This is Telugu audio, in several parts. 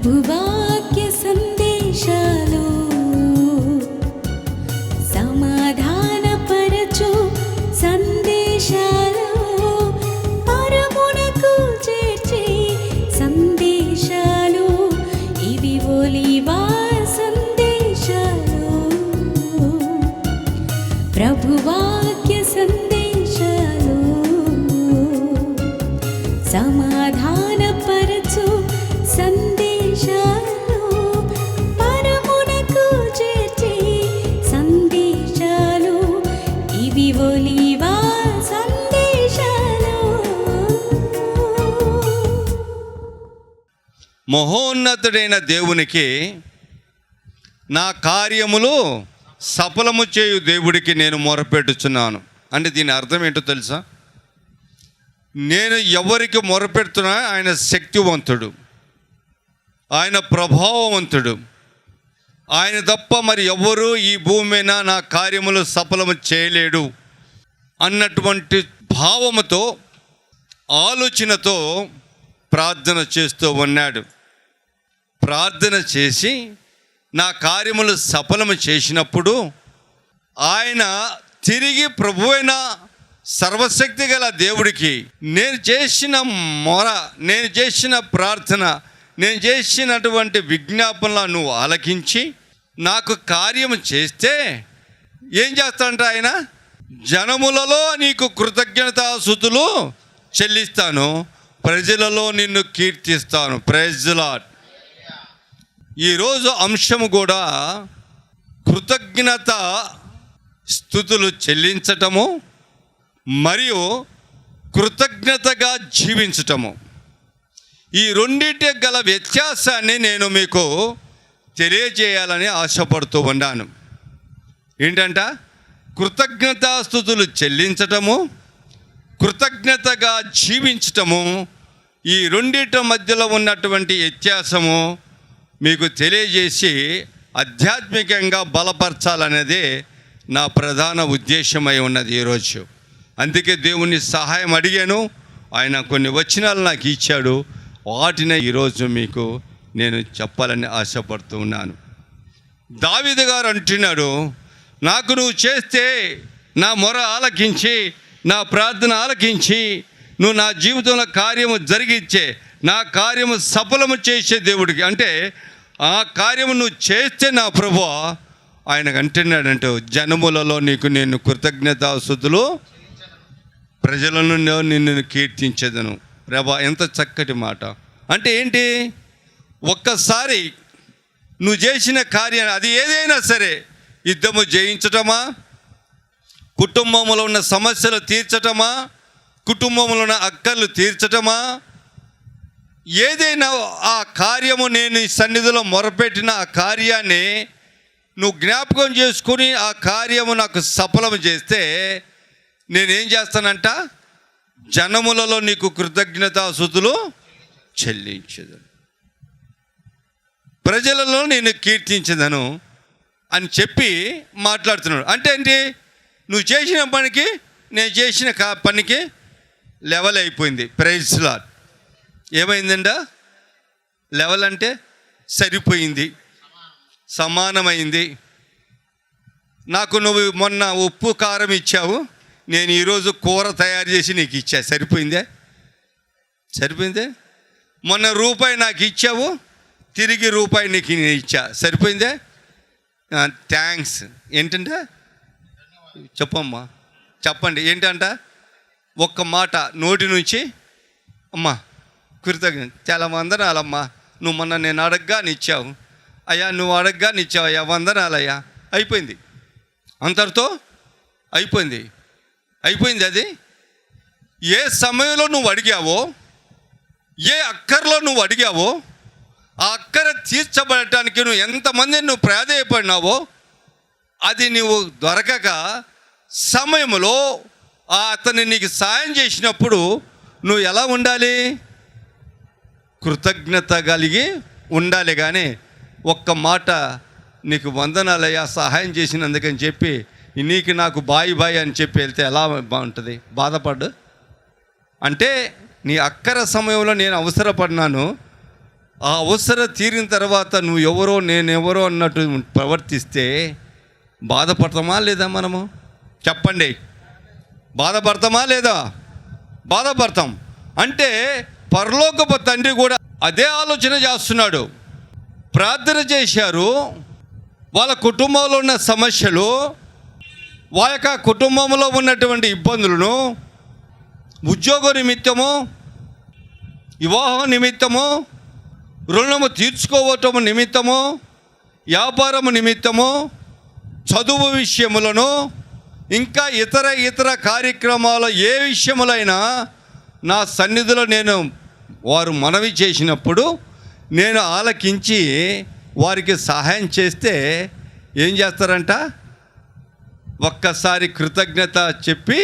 ప్రభువాక్య సందేశాలు సమాధానపరచు సందేశాలు పరమునకు చేర్చే సందేశాలు ఇవి ఒలీవా సందేశాలు. ప్రభువాక్య సందేశాలు సమాధానపరచు సందేశాలు పరమునకు చేర్చే సందేశాలు ఇవి ఒలీవా సందేశాలు. మహోన్నతుడైన దేవునికి నా కార్యములు సఫలము చేయు దేవుడికి నేను మొరపెట్టుచున్నాను అంటే దీని అర్థం ఏంటో తెలుసా? నేను ఎవరికి మొరపెడుతున్నా ఆయన శక్తివంతుడు, ఆయన ప్రభావవంతుడు, ఆయన తప్ప మరి ఎవరు ఈ భూమి మీద నా కార్యములు సఫలము చేయలేడు అన్నటువంటి భావముతో ఆలోచనతో ప్రార్థన చేస్తూ ఉన్నాడు. ప్రార్థన చేసి నా కార్యములు సఫలము చేసినప్పుడు ఆయన తిరిగి ప్రభువైన సర్వశక్తి గల దేవుడికి నేను చేసిన మొర, నేను చేసిన ప్రార్థన, నేను చేసినటువంటి విజ్ఞాపనలు నువ్వు ఆలకించి నాకు కార్యము చేస్తే ఏం చేస్తాడంట ఆయన? జనములలో నీకు కృతజ్ఞతాస్తుతులు చెల్లిస్తాను, ప్రజలలో నిన్ను కీర్తిస్తాను. Praise the lord. ఈరోజు అంశము కూడా కృతజ్ఞత స్తుతులు చెల్లించటము మరియు కృతజ్ఞతగా జీవించటము. ఈ రెండింటి గల వ్యత్యాసాన్ని నేను మీకు తెలియజేయాలని ఆశపడుతూ ఉన్నాను. ఏంటంట? కృతజ్ఞతాస్తుతులు చెల్లించటము, కృతజ్ఞతగా జీవించటము. ఈ రెండింటి మధ్యలో ఉన్నటువంటి వ్యత్యాసము మీకు తెలియజేసి ఆధ్యాత్మికంగా బలపరచాలనేది నా ప్రధాన ఉద్దేశమై ఉన్నది ఈరోజు. అందుకే దేవుని సహాయం అడిగాను, ఆయన కొన్ని వచనాలు నాకు ఇచ్చాడు. వాటిని ఈరోజు మీకు నేను చెప్పాలని ఆశపడుతూ ఉన్నాను. దావీదు గారు అంటున్నాడు, నాకు నువ్వు చేస్తే నా మొర ఆలకించి, నా ప్రార్థన ఆలకించి, నువ్వు నా జీవితంలో కార్యము జరిగించే, నా కార్యము సఫలము చేసే దేవుడికి అంటే ఆ కార్యము నువ్వు చేస్తే నా ప్రభువా ఆయనకు అంటున్నాడంటే జనములలో నీకు నేను కృతజ్ఞతాస్తుతులు, ప్రజలను నిన్ను కీర్తించేదను. రేబా ఎంత చక్కటి మాట. అంటే ఏంటి? ఒక్కసారి నువ్వు చేసిన కార్యాన్ని అది ఏదైనా సరే, యుద్ధము జయించటమా, కుటుంబంలో ఉన్న సమస్యలు తీర్చటమా, కుటుంబంలో ఉన్న అక్కర్లు తీర్చటమా, ఏదైనా ఆ కార్యము నేను ఈ సన్నిధిలో మొరపెట్టిన ఆ కార్యాన్ని నువ్వు జ్ఞాపకం చేసుకుని ఆ కార్యము నాకు సఫలం చేస్తే నేనేం చేస్తానంట? జనములలో నీకు కృతజ్ఞతాస్తుతులు చెల్లించదను, ప్రజలలో నేను కీర్తించదను అని చెప్పి మాట్లాడుతున్నాడు. అంటే ఏంటి? నువ్వు చేసిన పనికి నేను చేసిన పనికి లెవెల్ అయిపోయింది. Praise the lord. ఏమైందంట? లెవెల్ అంటే సరిపోయింది, సమానమైంది. నాకు నువ్వు మొన్న ఉప్పు కారం ఇచ్చావు, నేను ఈరోజు కూర తయారు చేసి నీకు ఇచ్చా. సరిపోయిందే? సరిపోయిందే. మొన్న రూపాయి నాకు ఇచ్చావు, తిరిగి రూపాయి నీకు నేను ఇచ్చా. సరిపోయిందే? థ్యాంక్స్. ఏంటంటే చెప్పమ్మా, చెప్పండి ఏంటంట? ఒక్క మాట నోటి నుంచి అమ్మా కృతజ్ఞత, చాలా వందనాలమ్మా, నువ్వు మొన్న నేను అడగ్గా నిచ్చావు అయ్యా, నువ్వు అడగ్గా నిచ్చావు అయ్యా, వందనాలయ్యా. అయిపోయింది, అంతటితో అయిపోయింది. అయిపోయింది. అది ఏ సమయంలో నువ్వు అడిగావో, ఏ అక్కర్లో నువ్వు అడిగావో, ఆ అక్కర తీర్చబడటానికి నువ్వు ఎంతమంది నువ్వు ప్రాధేయపడినావో, అది నువ్వు దొరకక సమయంలో అతను నీకు సాయం చేసినప్పుడు నువ్వు ఎలా ఉండాలి? కృతజ్ఞత కలిగి ఉండాలి. కానీ ఒక్క మాట నీకు వందనాలయ్యా సహాయం చేసినందుకని చెప్పి నీకు నాకు బాయి బాయి అని చెప్పి వెళ్తే ఎలా బాగుంటుంది? బాధపడ్డు అంటే నీ అక్కర సమయంలో నేను అవసరపడినాను, ఆ అవసరం తీరిన తర్వాత నువ్వు ఎవరో నేనెవరో అన్నట్టు ప్రవర్తిస్తే బాధపడతామా లేదా మనము? చెప్పండి, బాధపడతామా లేదా? బాధపడతాం. అంటే పరలోకపు తండ్రి కూడా అదే ఆలోచన చేస్తున్నాడు. ప్రార్థన చేశారు, వాళ్ళ కుటుంబంలో ఉన్న సమస్యలు, వాళ్ళ యొక్క కుటుంబంలో ఉన్నటువంటి ఇబ్బందులను, ఉద్యోగ నిమిత్తము, వివాహం నిమిత్తము, రుణము తీర్చుకోవటము నిమిత్తము, వ్యాపారము నిమిత్తము, చదువు విషయములను, ఇంకా ఇతర కార్యక్రమాల ఏ విషయములైనా నా సన్నిధిలో నేను వారు మనవి చేసినప్పుడు నేను ఆలకించి వారికి సహాయం చేస్తే ఏం చేస్తారంట? ఒక్కసారి కృతజ్ఞత చెప్పి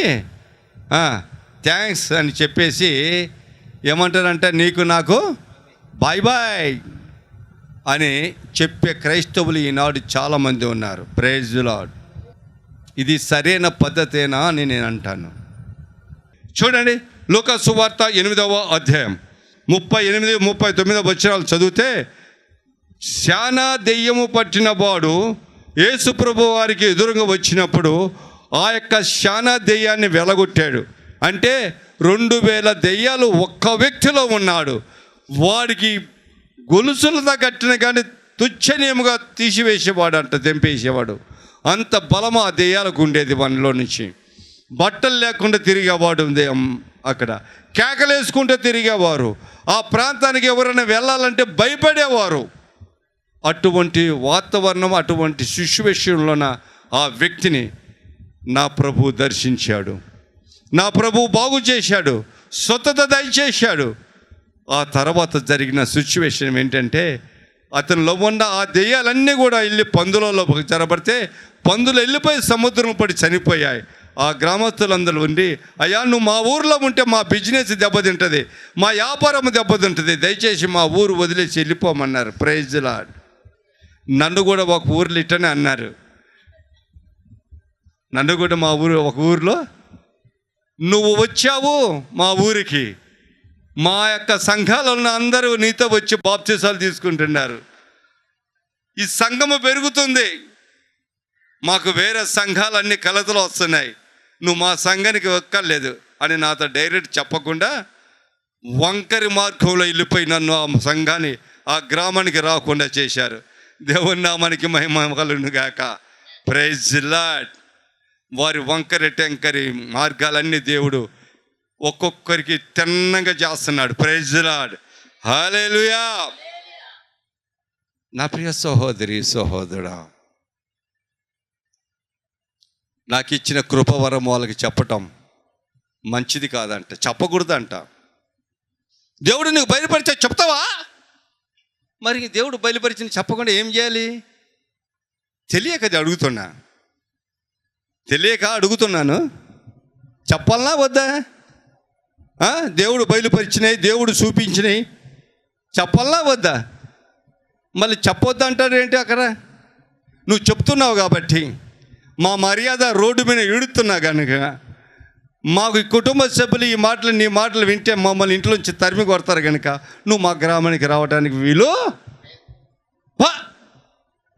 థ్యాంక్స్ అని చెప్పేసి ఏమంటారంటే, నీకు నాకు బాయ్ బాయ్ అని చెప్పే క్రైస్తవులు ఈనాడు చాలామంది ఉన్నారు. Praise the Lord. ఇది సరైన పద్ధతేనా అని నేను అంటాను. చూడండి, లూకా సువార్త 8వ అధ్యాయం 38-39 వచనాలు చదివితే, శానా దెయ్యము పట్టిన వాడు యేసు ప్రభు వారికి ఎదురుగా వచ్చినప్పుడు ఆ యొక్క శానా దెయ్యాన్ని వెలగొట్టాడు. అంటే 2000 దెయ్యాలు ఒక్క వ్యక్తిలో ఉన్నాడు. వాడికి గొలుసులతో కట్టిన కానీ తుచ్చనీయముగా తీసివేసేవాడు అంట, తెంపేసేవాడు. అంత బలము ఆ దెయ్యాలకు ఉండేది. మనలో నుంచి బట్టలు లేకుండా తిరిగేవాడు దెయ్యం. అక్కడ కేకలేసుకుంటూ తిరిగేవారు. ఆ ప్రాంతానికి ఎవరైనా వెళ్ళాలంటే భయపడేవారు. అటువంటి వాతావరణం, అటువంటి సిచ్యువేషన్లోన ఆ వ్యక్తిని నా ప్రభు దర్శించాడు. నా ప్రభు బాగు చేశాడు, స్వస్థత దయచేశాడు. ఆ తర్వాత జరిగిన సిచ్యువేషన్ ఏంటంటే, అతనిలో ఉన్న ఆ దెయ్యాలన్నీ కూడా వెళ్ళి పందులలో జరబడితే పందులు వెళ్ళిపోయి సముద్రం పడి చనిపోయాయి. ఆ గ్రామస్తులందరూ ఉండి, అయ్యా నువ్వు మా ఊర్లో ఉంటే మా బిజినెస్ దెబ్బతింటుంది, మా వ్యాపారం దెబ్బతింటుంది, దయచేసి మా ఊరు వదిలేసి వెళ్ళిపోమన్నారు. Praise the lord. నన్ను కూడా ఒక ఊర్లో ఇట్టనే అన్నారు. నన్ను కూడా మా ఒక ఊరిలో, నువ్వు వచ్చావు మా ఊరికి, మా యొక్క సంఘాలలో అందరూ నీతో వచ్చి బాప్తిసాలు తీసుకుంటున్నారు, ఈ సంఘము పెరుగుతుంది, మాకు వేరే సంఘాలన్నీ కలతలు వస్తున్నాయి, నువ్వు మా సంఘానికి ఒక్కర్లేదు అని నాతో డైరెక్ట్ చెప్పకుండా వంకరి మార్గంలో వెళ్ళిపోయి నన్ను ఆ సంఘాన్ని, ఆ గ్రామానికి రాకుండా చేశారు. దేవుని నామానికి మహిమ కలుగును గాక. Praise the lord. వారి వంకరి టెంకరి మార్గాలన్నీ దేవుడు ఒక్కొక్కరికి తిన్నంగా చేస్తున్నాడు. Praise the lord. హల్లెలూయా. నా ప్రియ సహోదరి సహోదరుడా, నాకు ఇచ్చిన కృపవరం వాళ్ళకి చెప్పటం మంచిది కాదంట, చెప్పకూడదంట. దేవుడు నీకు బయలుపరిచా చెప్తావా? మరి దేవుడు బయలుపరిచిన చెప్పకుండా ఏం చేయాలి? తెలియక అడుగుతున్నా, తెలియక అడుగుతున్నాను. చెప్పాలనా వద్దా? దేవుడు బయలుపరిచినాయి, దేవుడు చూపించినాయి, చెప్పాలనా వద్దా? మళ్ళీ చెప్పొద్దు అంటాడు ఏంటి? అక్కడ నువ్వు చెప్తున్నావు కాబట్టి మా మర్యాద రోడ్డు మీద ఇడుతున్నా కనుక మాకు కుటుంబ సభ్యులు ఈ మాటలు, నీ మాటలు వింటే మమ్మల్ని ఇంట్లోంచి తరిమి కొడతారు కనుక నువ్వు మా గ్రామానికి రావడానికి వీలు.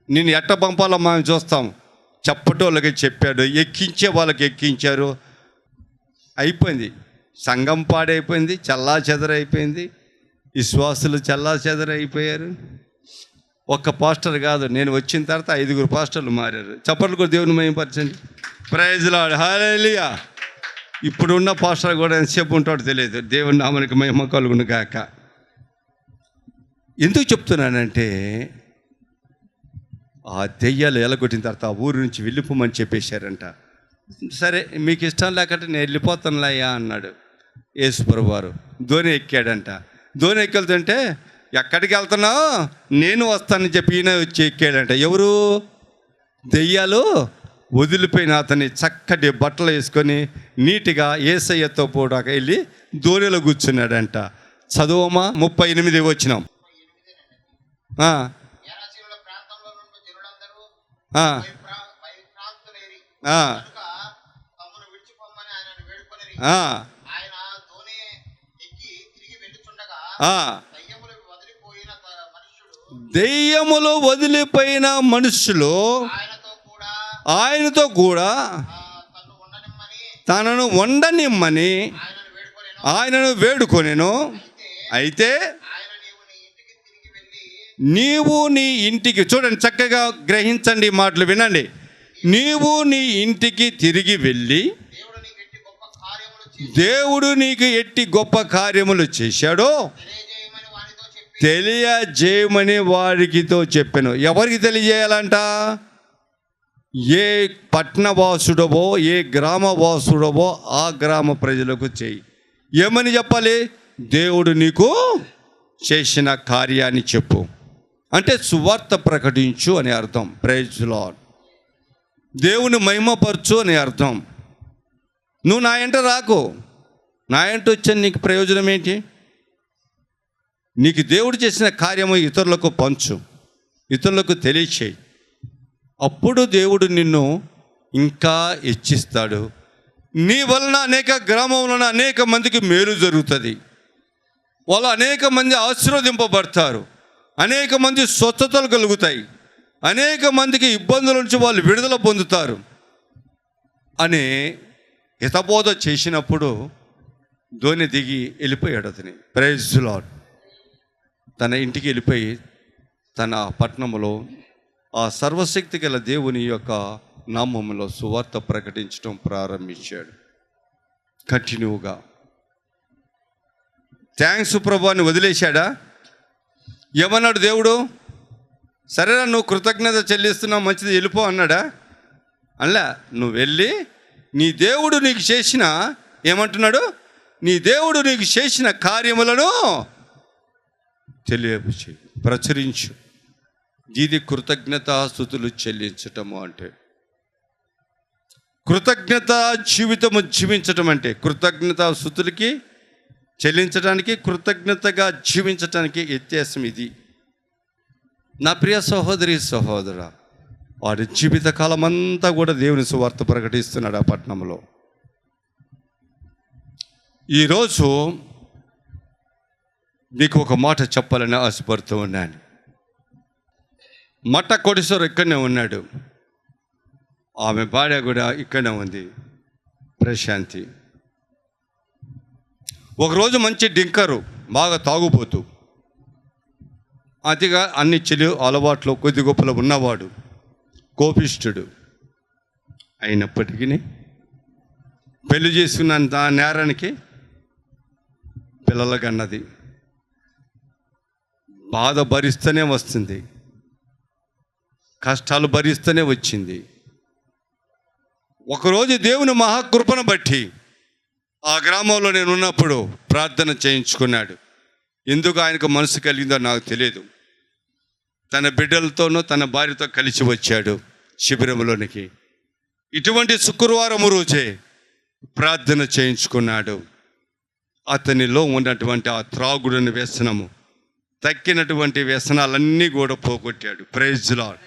నేను ఎట్ట పంపాలో మేము చూస్తాం. చెప్పటోళ్ళకి చెప్పాడు, ఎక్కించే వాళ్ళకి ఎక్కించారు, అయిపోయింది. సంఘం పాడైపోయింది, చల్లా చెదరైపోయింది, విశ్వాసులు చల్లా చెదరైపోయారు. ఒక్క పాస్టర్ కాదు, నేను వచ్చిన తర్వాత 5 పాస్టర్లు మారారు. చప్పట్లు కూడా దేవుని మహిమపరచండి. Praise lord. హల్లెలూయా. ఇప్పుడున్న పాస్టర్ కూడా ఎంతసేపు ఉంటాడో తెలియదు. దేవుని నామానికి మహిమ కలుగును గాక. ఎందుకు చెప్తున్నానంటే, ఆ దెయ్యాలు ఎలగొట్టిన తర్వాత ఆ ఊరు నుంచి వెళ్ళిపోమని చెప్పేశారంట. సరే మీకు ఇష్టం లేకపోతే నేను వెళ్ళిపోతానులయ్యా అన్నాడు యేసు ప్రభువు వారు. ధోని ఎక్కాడంట. ధోని ఎక్కెళ్తుంటే, ఎక్కడికి వెళ్తున్నావు? నేను వస్తానని చెప్పి ఈయన వచ్చి ఎక్కాడంట. ఎవరు? దెయ్యాలు వదిలిపోయిన అతన్ని చక్కటి బట్టలు వేసుకొని నీట్గా యేసయ్యతో కూడా వెళ్ళి ధోనిలో కూర్చున్నాడంట. చదువమా 38 వచ్చినాం. దెయ్యములు వదిలిపోయిన మనుషులు ఆయనతో కూడా తనను ఉండనిమ్మని ఆయనను వేడుకొనెను. అయితే నీవు నీ ఇంటికి, చూడండి చక్కగా గ్రహించండి, ఈ మాటలు వినండి. నీవు నీ ఇంటికి తిరిగి వెళ్ళి దేవుడు నీకు ఎట్టి గొప్ప కార్యములు చేశాడో తెలియజేయమని వారికితో చెప్పాను. ఎవరికి తెలియజేయాలంట? ఏ పట్టణవాసుడవో ఏ గ్రామవాసుడవో ఆ గ్రామ ప్రజలకు చేయి. ఏమని చెప్పాలి? దేవుడు నీకు చేసిన కార్యాన్ని చెప్పు, అంటే సువార్త ప్రకటించు అని అర్థం. Praise Lord. దేవుని మహిమపరచు అని అర్థం. నువ్వు నా ఎంట రాకు, నా ఎంట వచ్చాను, నీకు ప్రయోజనం ఏంటి? నీకు దేవుడు చేసిన కార్యము ఇతరులకు పంచు, ఇతరులకు తెలియచేయి. అప్పుడు దేవుడు నిన్ను ఇంకా హెచ్చిస్తాడు. నీ వలన అనేక గ్రామంలో అనేక మందికి మేలు జరుగుతుంది. వాళ్ళు అనేక మంది ఆశీర్వదింపబడతారు, అనేక మంది స్వచ్ఛతలు కలుగుతాయి, అనేక మందికి ఇబ్బందుల నుంచి వాళ్ళు విడుదల పొందుతారు అని హితబోధ చేసినప్పుడు ధోని దిగి వెళ్ళిపోయాడు అతని. Praise Lord. తన ఇంటికి వెళ్ళిపోయి తన పట్టణంలో ఆ సర్వశక్తి గల దేవుని యొక్క నామములో సువార్త ప్రకటించడం ప్రారంభించాడు కంటిన్యూగా. థ్యాంక్స్ ప్రభు అని వదిలేశాడా? ఏమన్నాడు దేవుడు? సరేనా, నువ్వు కృతజ్ఞత చెల్లిస్తున్నావు, మంచిది, వెళ్ళిపో అన్నాడా? అలా నువ్వు వెళ్ళి నీ దేవుడు నీకు చేసిన, ఏమంటున్నాడు? నీ దేవుడు నీకు చేసిన కార్యములను తెలియచేయి, ప్రచురించు. ఇది కృతజ్ఞతాస్తుతులు చెల్లించటము అంటే. కృతజ్ఞత జీవితము జీవించటం అంటే, కృతజ్ఞతాస్తుతులకి చెల్లించడానికి, కృతజ్ఞతగా జీవించటానికి వ్యత్యాసం ఇది. నా ప్రియ సహోదరి సహోదరా, వాడి జీవితకాలం అంతా కూడా దేవుని సువార్త ప్రకటిస్తున్నాడు ఆ పట్టణంలో. ఈరోజు మీకు ఒక మాట చెప్పాలని ఆశపడుతూ ఉన్నాను. మట్ట కోటేశ్వరు ఇక్కడనే ఉన్నాడు, ఆమె భార్య కూడా ఇక్కడనే ఉంది, ప్రశాంతి. ఒకరోజు మంచి డింకరు, బాగా తాగుపోతూ, అతిగా అన్ని చెడు అలవాట్లు కొద్ది గొప్పలు ఉన్నవాడు, కోపిష్ఠుడు. అయినప్పటికీ పెళ్లి చేసుకున్నంత నేరానికి పిల్లలకు అన్నది బాధ భరిస్తూనే వస్తుంది, కష్టాలు భరిస్తూనే వచ్చింది. ఒకరోజు దేవుని మహాకృపను బట్టి ఆ గ్రామంలో నేను ఉన్నప్పుడు ప్రార్థన చేయించుకున్నాడు. ఎందుకు ఆయనకు మనసు కలిగిందో నాకు తెలియదు. తన బిడ్డలతోనూ తన భార్యతో కలిసి వచ్చాడు శిబిరంలోనికి. ఇటువంటి శుక్రవారం రోజే ప్రార్థన చేయించుకున్నాడు. అతనిలో ఉన్నటువంటి ఆ త్రాగుడిని వ్యసనము, తక్కినటువంటి వ్యసనాలన్నీ కూడా పోగొట్టాడు. Praise lord.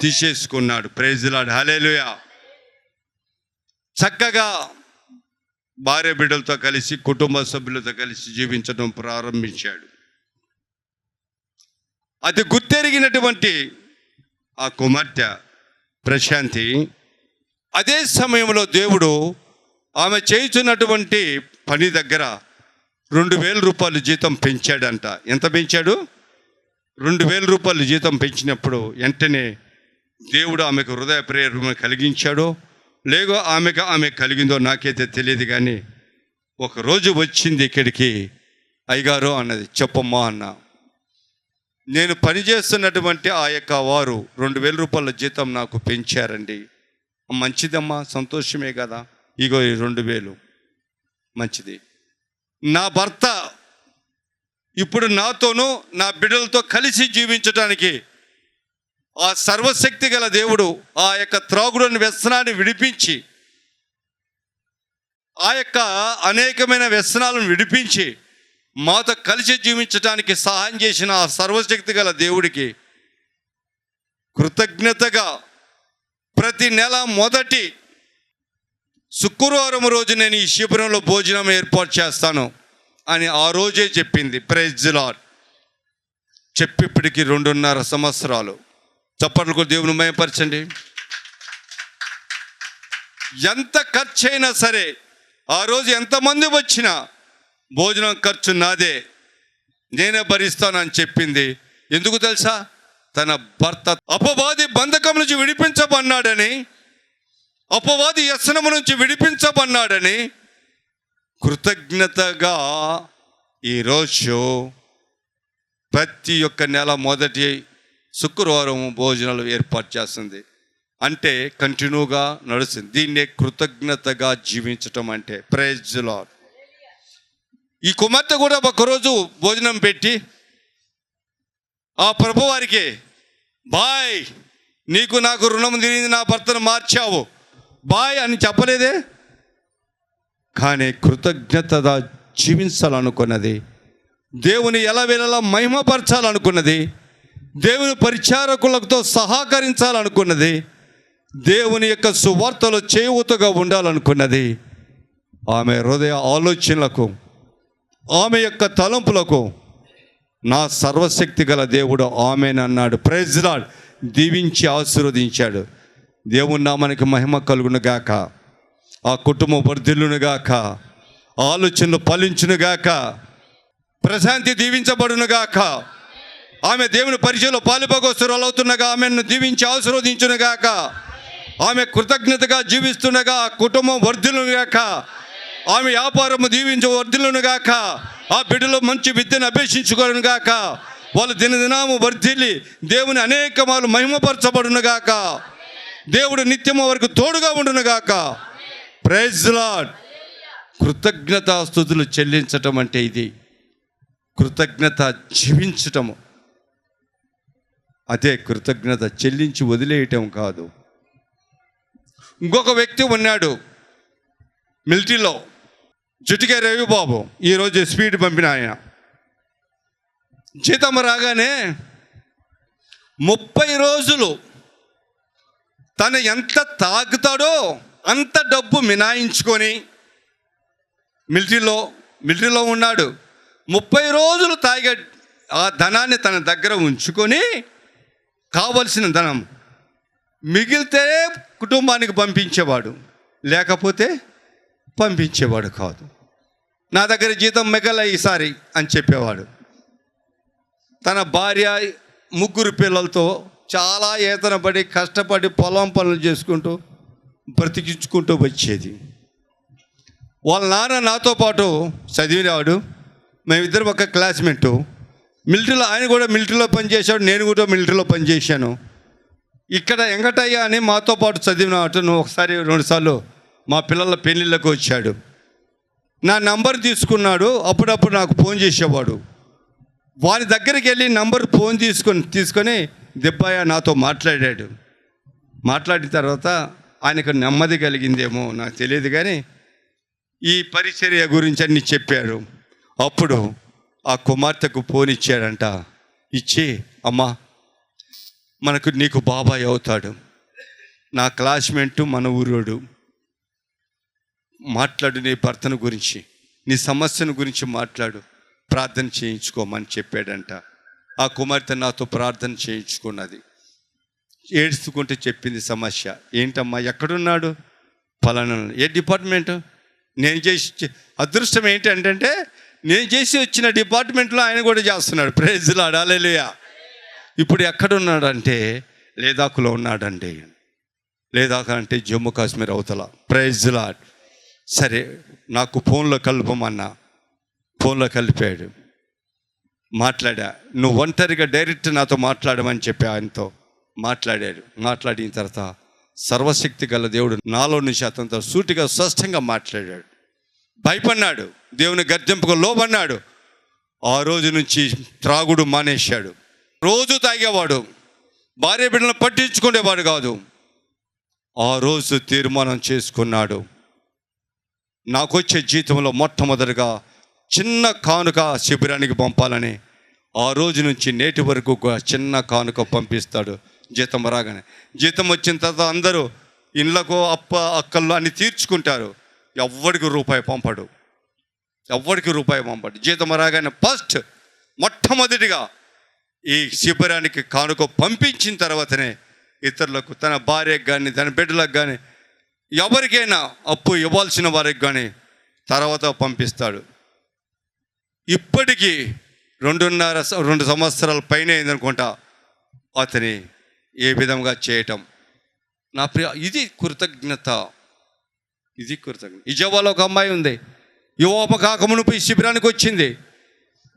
తీసేసుకున్నాడు. Praise lord. హల్లెలూయా. చక్కగా భార్య బిడ్డలతో కలిసి కుటుంబ సభ్యులతో కలిసి జీవించడం ప్రారంభించాడు. అది గుర్తెరిగినటువంటి ఆ కుమార్తె ప్రశాంతి అదే సమయంలో దేవుడు ఆమె చేయుచున్నటువంటి పని దగ్గర 2,000 రూపాయలు జీతం పెంచాడంట. ఎంత పెంచాడు? 2,000 రూపాయలు జీతం పెంచినప్పుడు వెంటనే దేవుడు ఆమెకు హృదయ ప్రేరణ కలిగించాడో లేదో ఆమె కలిగిందో నాకైతే తెలియదు. కానీ ఒకరోజు వచ్చింది ఇక్కడికి, అయ్యగారు అన్నది, చెప్పమ్మా అన్న, నేను పనిచేస్తున్నటువంటి ఆ యొక్క వారు 2,000 రూపాయల జీతం నాకు పెంచారండి. మంచిదమ్మా, సంతోషమే కదా, ఇగో ఈ 2,000 మంచిది. నా భర్త ఇప్పుడు నాతోనూ నా బిడ్డలతో కలిసి జీవించడానికి ఆ సర్వశక్తి గల దేవుడు ఆ యొక్క త్రాగుడుని వ్యసనాన్ని విడిపించి, ఆ యొక్క అనేకమైన వ్యసనాలను విడిపించి మాతో కలిసి జీవించడానికి సహాయం చేసిన ఆ సర్వశక్తి గల దేవుడికి కృతజ్ఞతగా ప్రతి నెల మొదటి శుక్రవారం రోజు నేను ఈ శిబిరంలో భోజనం ఏర్పాటు చేస్తాను అని ఆ రోజే చెప్పింది. Praise lord. చెప్పిప్పటికి 2.5 సంవత్సరాలు. చప్పట్లు కూడా దేవుని మహిమపరచండి. ఎంత ఖర్చు అయినా సరే, ఆ రోజు ఎంతమంది వచ్చినా భోజనం ఖర్చు నాదే, నేనే భరిస్తానని చెప్పింది. ఎందుకు తెలుసా? తన భర్త అపవాది బంధకం నుంచి విడిపించబన్నాడని, అపవాది వ్యసనము నుంచి విడిపించబన్నాడని కృతజ్ఞతగా ఈరోజు ప్రతి ఒక్క నెల మొదటి శుక్రవారం భోజనాలు ఏర్పాటు చేస్తుంది. అంటే కంటిన్యూగా నడుస్తుంది. దీన్నే కృతజ్ఞతగా జీవించటం అంటే. Praise the Lord. ఈ కుమార్తె కూడా ఒకరోజు భోజనం పెట్టి ఆ ప్రభువారికి, బాయ్ నీకు నాకు రుణం తిరిగింది, నా భర్తను మార్చావు బాయ్ అని చెప్పలేదే. కానీ కృతజ్ఞతగా జీవించాలనుకున్నది, దేవుని ఎలవేళలా మహిమపరచాలనుకున్నది, దేవుని పరిచారకులతో సహకరించాలనుకున్నది, దేవుని యొక్క సువార్తలో చేయూతగా ఉండాలనుకున్నది. ఆమె హృదయ ఆలోచనలకు, ఆమె యొక్క తలంపులకు నా సర్వశక్తి గల దేవుడు ఆమెనన్నాడు. Praise the lord. దీవించి ఆశీర్వదించాడు. దేవుని నామానికి మహిమ కలుగును గాక. ఆ కుటుంబం వర్ధిల్లును గాక. ఆలోచనలు ఫలించును గాక. ప్రశాంతి దీవించబడును గాక. ఆమె దేవుని పరిచయంలో పాలుభాగస్తురాలు అవుతుండగా ఆమెను దీవించి ఆశీర్వదించును గాక. ఆమె కృతజ్ఞతగా జీవిస్తుండగా ఆ కుటుంబం వర్ధిల్లును గాక. ఆమె వ్యాపారము దీవించి వర్ధిల్లును గాక. ఆ బిడ్డలో మంచి విద్యను అభ్యసించుకోను గాక. వాళ్ళు దినదినాము వర్ధిల్లి దేవుని అనేక మార్లు మహిమపరచబడును గాక. దేవుడు నిత్యము వరకు తోడుగా ఉండును గాక. Praise the lord. కృతజ్ఞతాస్తుతులు చెల్లించటం అంటే ఇది. కృతజ్ఞత జీవించటము, అదే కృతజ్ఞత. చెల్లించి వదిలేయటం కాదు. ఇంకొక వ్యక్తి ఉన్నాడు మిలిటరీలో, జుటికే రవిబాబు. ఈరోజు స్పీడ్ పంపిన ఆయన. జీతం రాగానే 30 రోజులు తను ఎంత తాగుతాడో అంత డబ్బు మినాయించుకొని మిలిటరీలో ఉన్నాడు. 30 రోజులు తాగే ఆ ధనాన్ని తన దగ్గర ఉంచుకొని కావలసిన ధనం మిగిలితే కుటుంబానికి పంపించేవాడు, లేకపోతే పంపించేవాడు కాదు. నా దగ్గర జీతం మిగల ఈసారి అని చెప్పేవాడు. తన భార్య 3 పిల్లలతో చాలా ఏతన పడి కష్టపడి పొలం పనులు చేసుకుంటూ బ్రతికించుకుంటూ వచ్చేది. వాళ్ళ నాన్న నాతో పాటు చదివినాడు. మేమిద్దరం ఒక క్లాస్మేటు. మిలిటరీలో, ఆయన కూడా మిలిటరీలో పనిచేశాడు, నేను కూడా మిలిటరీలో పనిచేశాను. ఇక్కడ వెంకటయ్య అని మాతో పాటు చదివిన అతను ఒకసారి 2 సార్లు మా పిల్లల పెళ్ళిళ్ళకు వచ్చాడు. నా నంబర్ తీసుకున్నాడు. అప్పుడప్పుడు నాకు ఫోన్ చేసేవాడు. వారి దగ్గరికి వెళ్ళి నంబర్ ఫోన్ తీసుకొని దిబ్బాయ నాతో మాట్లాడాడు. మాట్లాడిన తర్వాత ఆయనకు నెమ్మది కలిగిందేమో నాకు తెలియదు, కానీ ఈ పరిచర్య గురించి అన్ని చెప్పారు. అప్పుడు ఆ కుమార్తెకు ఫోన్ ఇచ్చాడంట. ఇచ్చి, అమ్మా నీకు బాబాయ్ అవుతాడు, నా క్లాస్మేట్, మన ఊరోడు, మాట్లాడు, నీ భర్తను గురించి, నీ సమస్యను గురించి మాట్లాడు, ప్రార్థన చేయించుకోమని చెప్పాడంట. ఆ కుమార్తె నాతో ప్రార్థన చేయించుకున్నది. ఏడ్చుకుంటే చెప్పింది సమస్య. ఏంటమ్మా, ఎక్కడున్నాడు? ఫలానా. ఏ డిపార్ట్మెంటు? నేను చేసి అదృష్టం ఏంటంటే నేను చేసి వచ్చిన డిపార్ట్మెంట్లో ఆయన కూడా చేస్తున్నాడు. Praise the lord. హల్లెలూయా. ఇప్పుడు ఎక్కడున్నాడంటే లదాఖ్లో ఉన్నాడండి. లదాఖ్ అంటే జమ్మూ కాశ్మీర్ అవతల. Praise the lord. సరే, నాకు ఫోన్లో కలపమన్నా, ఫోన్లో కలిపాడు. మాట్లాడా. నువ్వు ఒంటరిగా డైరెక్ట్ నాతో మాట్లాడమని చెప్పి ఆయనతో మాట్లాడాడు. మాట్లాడిన తర్వాత సర్వశక్తి గల దేవుడు నాలో నుంచి అతనితో సూటిగా స్పష్టంగా మాట్లాడాడు. భయపడినాడు, దేవుని గర్జింపుకు లోబడినాడు. ఆ రోజు నుంచి త్రాగుడు మానేశాడు. రోజు తాగేవాడు, భార్య బిడ్డలను పట్టించుకునేవాడు కాదు. ఆ రోజు తీర్మానం చేసుకున్నాడు, నాకొచ్చే జీతంలో మొట్టమొదటిగా చిన్న కానుక శిబిరానికి పంపాలని. ఆ రోజు నుంచి నేటి వరకు ఒక చిన్న కానుక పంపిస్తాడు. జీతం రాగానే, జీతం వచ్చిన తర్వాత అందరూ ఇళ్ళకు అక్కలు అన్ని తీర్చుకుంటారు. ఎవ్వడికి రూపాయి పంపడు. జీతం రాగానే మొట్టమొదటిగా ఈ శిబిరానికి కానుక పంపించిన తర్వాతనే ఇతరులకు, తన భార్యకు కానీ తన బిడ్డలకు కానీ ఎవరికైనా అప్పు ఇవ్వాల్సిన వారికి కానీ తర్వాత పంపిస్తాడు. ఇప్పటికీ 2 సంవత్సరాల పైన అయిందనుకుంటా అతని ఏ విధంగా చేయటం. నా ప్రియ, ఇది కృతజ్ఞత. విజయవాడలో ఒక అమ్మాయి ఉంది. యువమ కాకమునుపు ఈ శిబిరానికి వచ్చింది.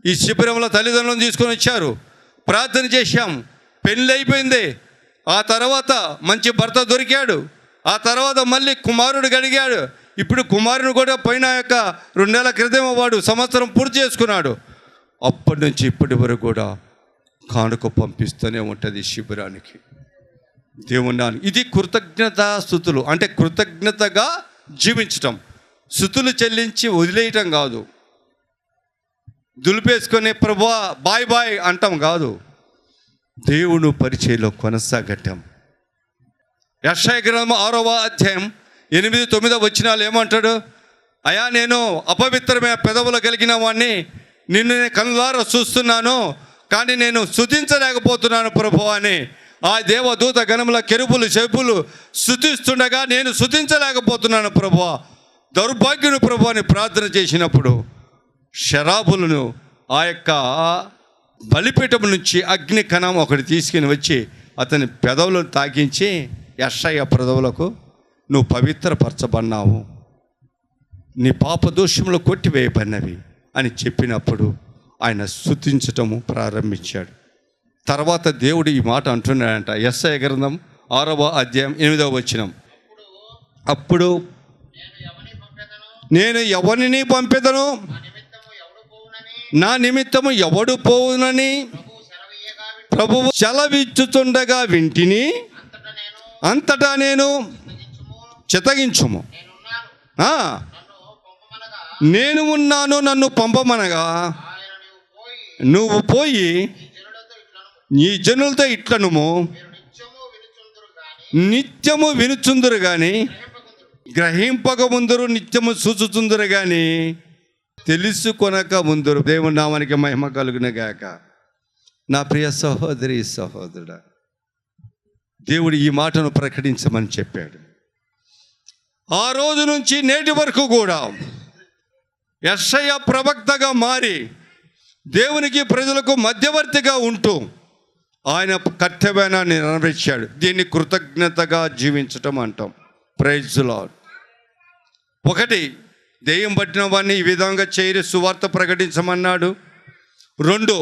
ఈ శిబిరంలో తల్లిదండ్రులను తీసుకొని వచ్చారు, ప్రార్థన చేశాం, పెళ్ళి అయిపోయింది. ఆ తర్వాత మంచి భర్త దొరికాడు. ఆ తర్వాత మళ్ళీ కుమారుడు గడిగాడు. ఇప్పుడు కుమారుని కూడా పోయిన యొక్క 2 నెలల క్రితం వాడు సంవత్సరం పూర్తి చేసుకున్నాడు. అప్పటి నుంచి ఇప్పటి వరకు కూడా కానుక పంపిస్తూనే ఉంటుంది శిబిరానికి. దేవుని ఇది కృతజ్ఞతా స్తుతులు, అంటే కృతజ్ఞతగా జీవించటం. స్తుతులు చెల్లించి వదిలేయటం కాదు, దులిపేసుకొని ప్రభువా బాయ్ బాయ్ అంటాం కాదు, దేవుని పరిచయలో కొనసాగటం. యెషయా గ్రంథం 6వ అధ్యాయం 8-9 వచనాలు ఏమంటాడు? అయా, నేను అపవిత్రమైన పెదవులు కలిగిన వాడిని, నిన్ను నేను కనులారా చూస్తున్నాను, కానీ నేను స్తుతించలేకపోతున్నాను ప్రభు అని ఆ దేవదూత గణముల కెరూబులు చెప్పులు స్తుతిస్తుండగా నేను స్తుతించలేకపోతున్నాను ప్రభు, దౌర్భాగ్యుని ప్రభు అని ప్రార్థన చేసినప్పుడు శరాబులను ఆ యొక్క బలిపీఠం నుంచి అగ్ని కణం ఒకటి తీసుకుని వచ్చి అతని పెదవులను తాకించి, యెషయా పెదవులకు నువ్వు పవిత్రపరచబడినావు, నీ పాప దోషములు కొట్టివేయబడినవి అని చెప్పినప్పుడు ఆయన స్తుతించటము ప్రారంభించాడు. తర్వాత దేవుడు ఈ మాట అంటున్నాడంట. యెషయా గ్రంథం 6వ అధ్యాయం 8వ వచనం, అప్పుడు నేను ఎవరిని పంపెదను, నా నిమిత్తము ఎవడు పోవునని ప్రభువు సెలవిచ్చుచుండగా వింటిని, అంతటా నేను చిత్తగించుము, నేను ఉన్నాను నన్ను పంపమనగా నువ్వు పోయి నీ జనులతో ఇట్లనుము, నిత్యము వినుచుందురు కానీ గ్రహింపక ముందురు, నిత్యము చూచుచుందురు కానీ తెలుసుకొనక ముందురు. దేవుని నామానికి మహిమ కలుగును గాక. నా ప్రియ సహోదరి సహోదరుడా, దేవుడు ఈ మాటను ప్రకటించమని చెప్పాడు. ఆ రోజు నుంచి నేటి వరకు కూడా యెషయా ప్రవక్తగా మారి దేవునికి ప్రజలకు మధ్యవర్తిగా ఉంటూ ఆయన కర్తవ్యాన్ని నెరవేర్చాడు. దీన్ని కృతజ్ఞతగా జీవించటం అంటాం. Praise the lord. 1, దెయ్యం పట్టిన వాడిని ఈ విధంగా చేరి సువార్త ప్రకటించమన్నాడు. 2,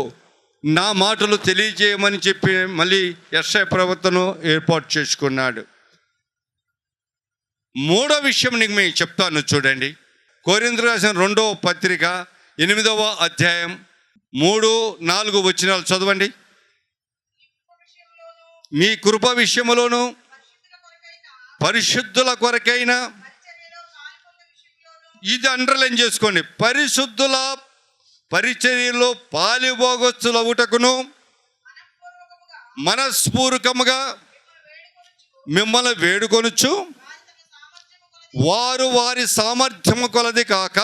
నా మాటలు తెలియజేయమని చెప్పి మళ్ళీ యెషయా ప్రవక్తను ఏర్పాటు చేసుకున్నాడు. 3వ విషయం నీకు మేము చెప్తాను చూడండి. కొరింథీయులకు రాసిన 2వ పత్రిక 8వ అధ్యాయం 3-4 వచనాలు చదవండి. మీ కృప విషయములోను పరిశుద్ధుల కొరకైనా, ఇది అండర్లైన్ చేసుకోండి, పరిశుద్ధుల పరిచర్యలో పాలిభోగస్తులవుటకును మనస్పూర్వకముగా మిమ్మల్ని వేడుకొనుచు, వారు వారి సామర్థ్యము కొలది కాక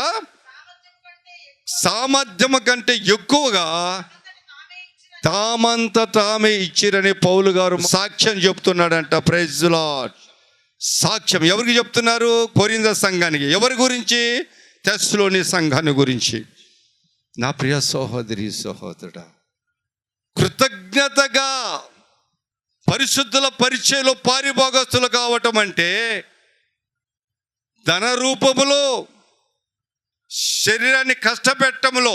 సామర్థ్యము కంటే ఎక్కువగా తామంత తామే ఇచ్చిరని పౌలు గారు సాక్ష్యం చెప్తున్నాడంట. Praise the lord. సాక్ష్యం ఎవరికి చెప్తున్నారు? కొరింథీ సంఘానికి. ఎవరి గురించి? తెస్సలోని సంఘాన్ని గురించి. నా ప్రియ సహోదరి సహోదరుడా, కృతజ్ఞతగా పరిశుద్ధుల పరిచయలో పారిభోగస్తులు కావటం అంటే ధన రూపములో, శరీరాన్ని కష్టపెట్టములో.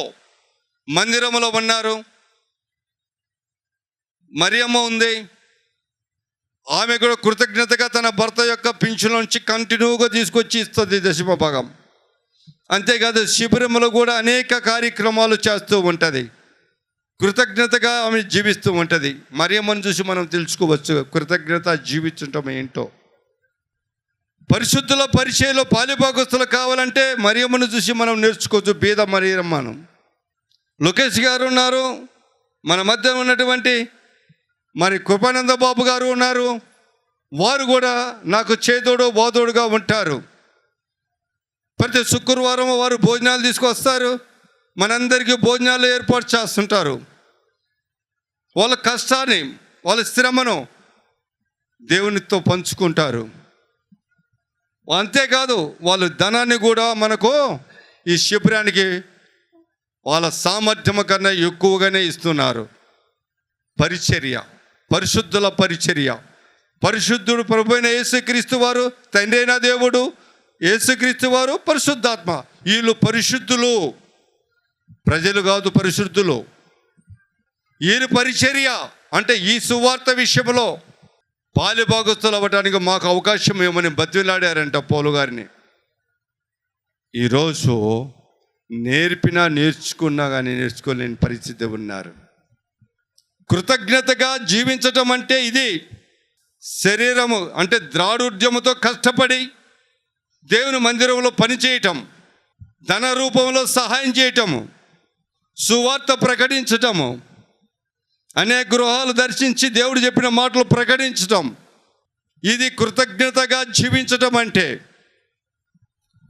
మందిరములో ఉన్నారు, మరియమ్మ ఉంది, ఆమె కూడా కృతజ్ఞతగా తన భర్త యొక్క పింఛన్లోంచి కంటిన్యూగా తీసుకొచ్చి ఇస్తుంది 10వ భాగం. అంతేకాదు శిబిరంలో కూడా అనేక కార్యక్రమాలు చేస్తూ ఉంటుంది, కృతజ్ఞతగా ఆమె జీవిస్తూ ఉంటుంది. మరియమ్మను చూసి మనం తెలుసుకోవచ్చు కృతజ్ఞత జీవించటం ఏంటో. పరిశుద్ధుల పరిచయలో పాలిభాగస్తులు కావాలంటే మరియమ్మను చూసి మనం నేర్చుకోవచ్చు. బీద మరియమ్మను. లోకేష్ గారు ఉన్నారు, మన మధ్య ఉన్నటువంటి మరి కృపానంద బాబు గారు ఉన్నారు. వారు కూడా నాకు చేదోడు బోధోడుగా ఉంటారు. ప్రతి శుక్రవారం వారు భోజనాలు తీసుకొస్తారు, మనందరికీ భోజనాలు ఏర్పాటు చేస్తుంటారు. వాళ్ళ కష్టాన్ని, వాళ్ళ శ్రమను దేవునితో పంచుకుంటారు. అంతేకాదు వాళ్ళు ధనాన్ని కూడా మనకు ఈ శిబిరానికి వాళ్ళ సామర్థ్యం కన్నా ఎక్కువగానే ఇస్తున్నారు. పరిచర్య, పరిశుద్ధుల పరిచర్య. పరిశుద్ధుడు ప్రభువైన యేసుక్రీస్తు వారు, తండ్రి అయిన దేవుడు, యేసుక్రీస్తు వారు, పరిశుద్ధాత్మ. వీళ్ళు పరిశుద్ధులు, ప్రజలు కాదు, పరిశుద్ధులు. వీరి పరిచర్య అంటే ఈ సువార్త విషయంలో పాలిభాగస్తులు అవ్వడానికి మాకు అవకాశం ఏమని బతిలాడారంట పౌలు గారిని. ఈరోజు నేర్చుకున్నా కానీ నేర్చుకోలేని పరిస్థితి ఉన్నారు. కృతజ్ఞతగా జీవించటం అంటే ఇది. శరీరము అంటే ద్రాఢుర్యముతో కష్టపడి దేవుని మందిరంలో పనిచేయటం, ధన రూపంలో సహాయం చేయటము, సువార్త ప్రకటించటము, అనేక గృహాలు దర్శించి దేవుడు చెప్పిన మాటలు ప్రకటించటం, ఇది కృతజ్ఞతగా జీవించటం అంటే.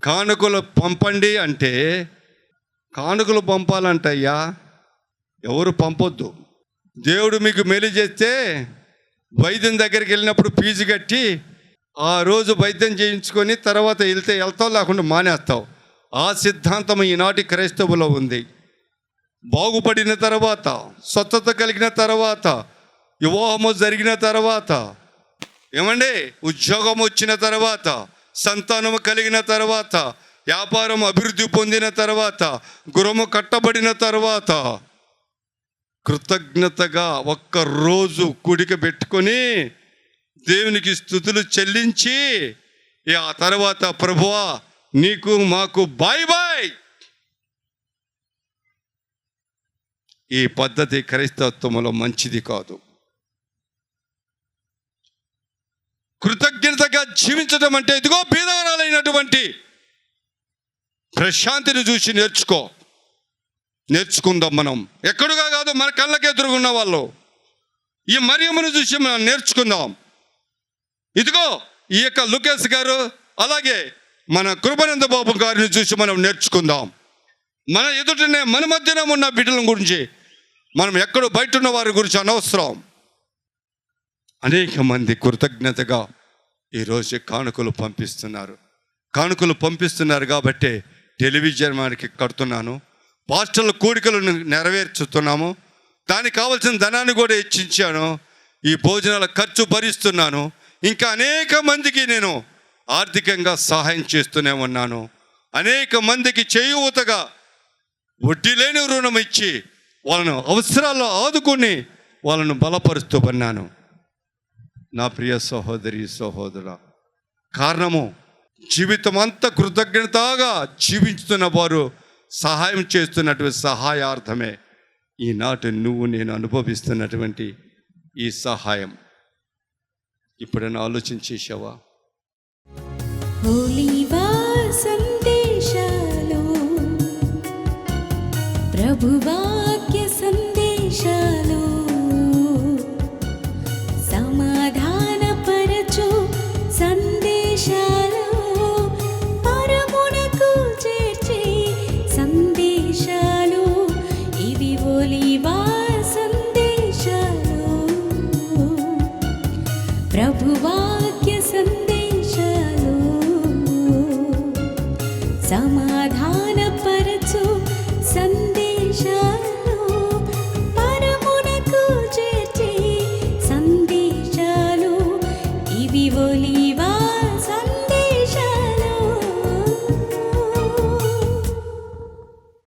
కానుకలు పంపండి అంటే కానుకలు పంపాలంటయ్యా, ఎవరు పంపొద్దు. దేవుడు మీకు మేలు చేస్తే వైద్యం దగ్గరికి వెళ్ళినప్పుడు ఫీజు కట్టి ఆ రోజు వైద్యం చేయించుకొని తర్వాత వెళ్తావు, లేకుండా మానేస్తావు. ఆ సిద్ధాంతం ఈనాటి క్రైస్తవులో ఉంది. బాగుపడిన తర్వాత, స్వస్థత కలిగిన తర్వాత, వివాహము జరిగిన తర్వాత, ఏమండి ఉద్యోగం వచ్చిన తర్వాత, సంతానము కలిగిన తర్వాత, వ్యాపారం అభివృద్ధి పొందిన తర్వాత, గృహము కట్టబడిన తర్వాత, కృతజ్ఞతగా ఒక్కరోజు కూడిక పెట్టుకొని దేవునికి స్తుతులు చెల్లించి ఆ తర్వాత ప్రభువా నీకు మాకు బాయ్ బాయ్. ఈ పద్ధతి క్రైస్తవత్వంలో మంచిది కాదు. కృతజ్ఞతగా జీవించడం అంటే ఇదిగో బీదవరాలైనటువంటి ప్రశాంతిని చూసి నేర్చుకుందాం. మనం ఎక్కడుగా కాదు, మన కళ్ళకి ఎదురుగున్న వాళ్ళు ఈ మరియమ్మను చూసి మనం నేర్చుకుందాం. ఇదిగో ఈ యొక్క లుకేస్ గారు, అలాగే మన కృపానంద బాబు గారిని చూసి మనం నేర్చుకుందాం. మన ఎదుటనే మన మధ్యన ఉన్న బిడ్డల గురించి, మనం ఎక్కడో బయట ఉన్న వారి గురించి అనవసరం. అనేక మంది కృతజ్ఞతగా ఈరోజు కానుకలు పంపిస్తున్నారు కాబట్టి టెలివిజన్ మనకి కడుతున్నాను, పాస్టర్ల కోరికలను నెరవేర్చుతున్నాము, దానికి కావాల్సిన ధనాన్ని కూడా హెచ్చించాను, ఈ భోజనాల ఖర్చు భరిస్తున్నాను, ఇంకా అనేక మందికి నేను ఆర్థికంగా సహాయం చేస్తూనే ఉన్నాను. అనేక మందికి చేయూతగా వడ్డీ లేని రుణం ఇచ్చి వాళ్ళను అవసరాల్లో ఆదుకొని వాళ్ళను బలపరుస్తూ ఉన్నాను. నా ప్రియ సహోదరి సహోదరుడా, కారణము జీవితం అంతా కృతజ్ఞతగా జీవించుతున్న వారు సహాయం చేస్తున్నటువంటి సహాయార్థమే ఈనాటి నువ్వు నేను అనుభవిస్తున్నటువంటి ఈ సహాయం. ఇప్పుడైనా ఆలోచించేసావా? ఒలీవ సందేశాలు, ప్రభువాక్య సందేశాలు, సమాధానపరచు సందేశాలు, పరమునకు చేర్చే సందేశాలు, ఇవి ఒలీవ సందేశాలు, ప్రభువాక్య సందేశాలు, సమా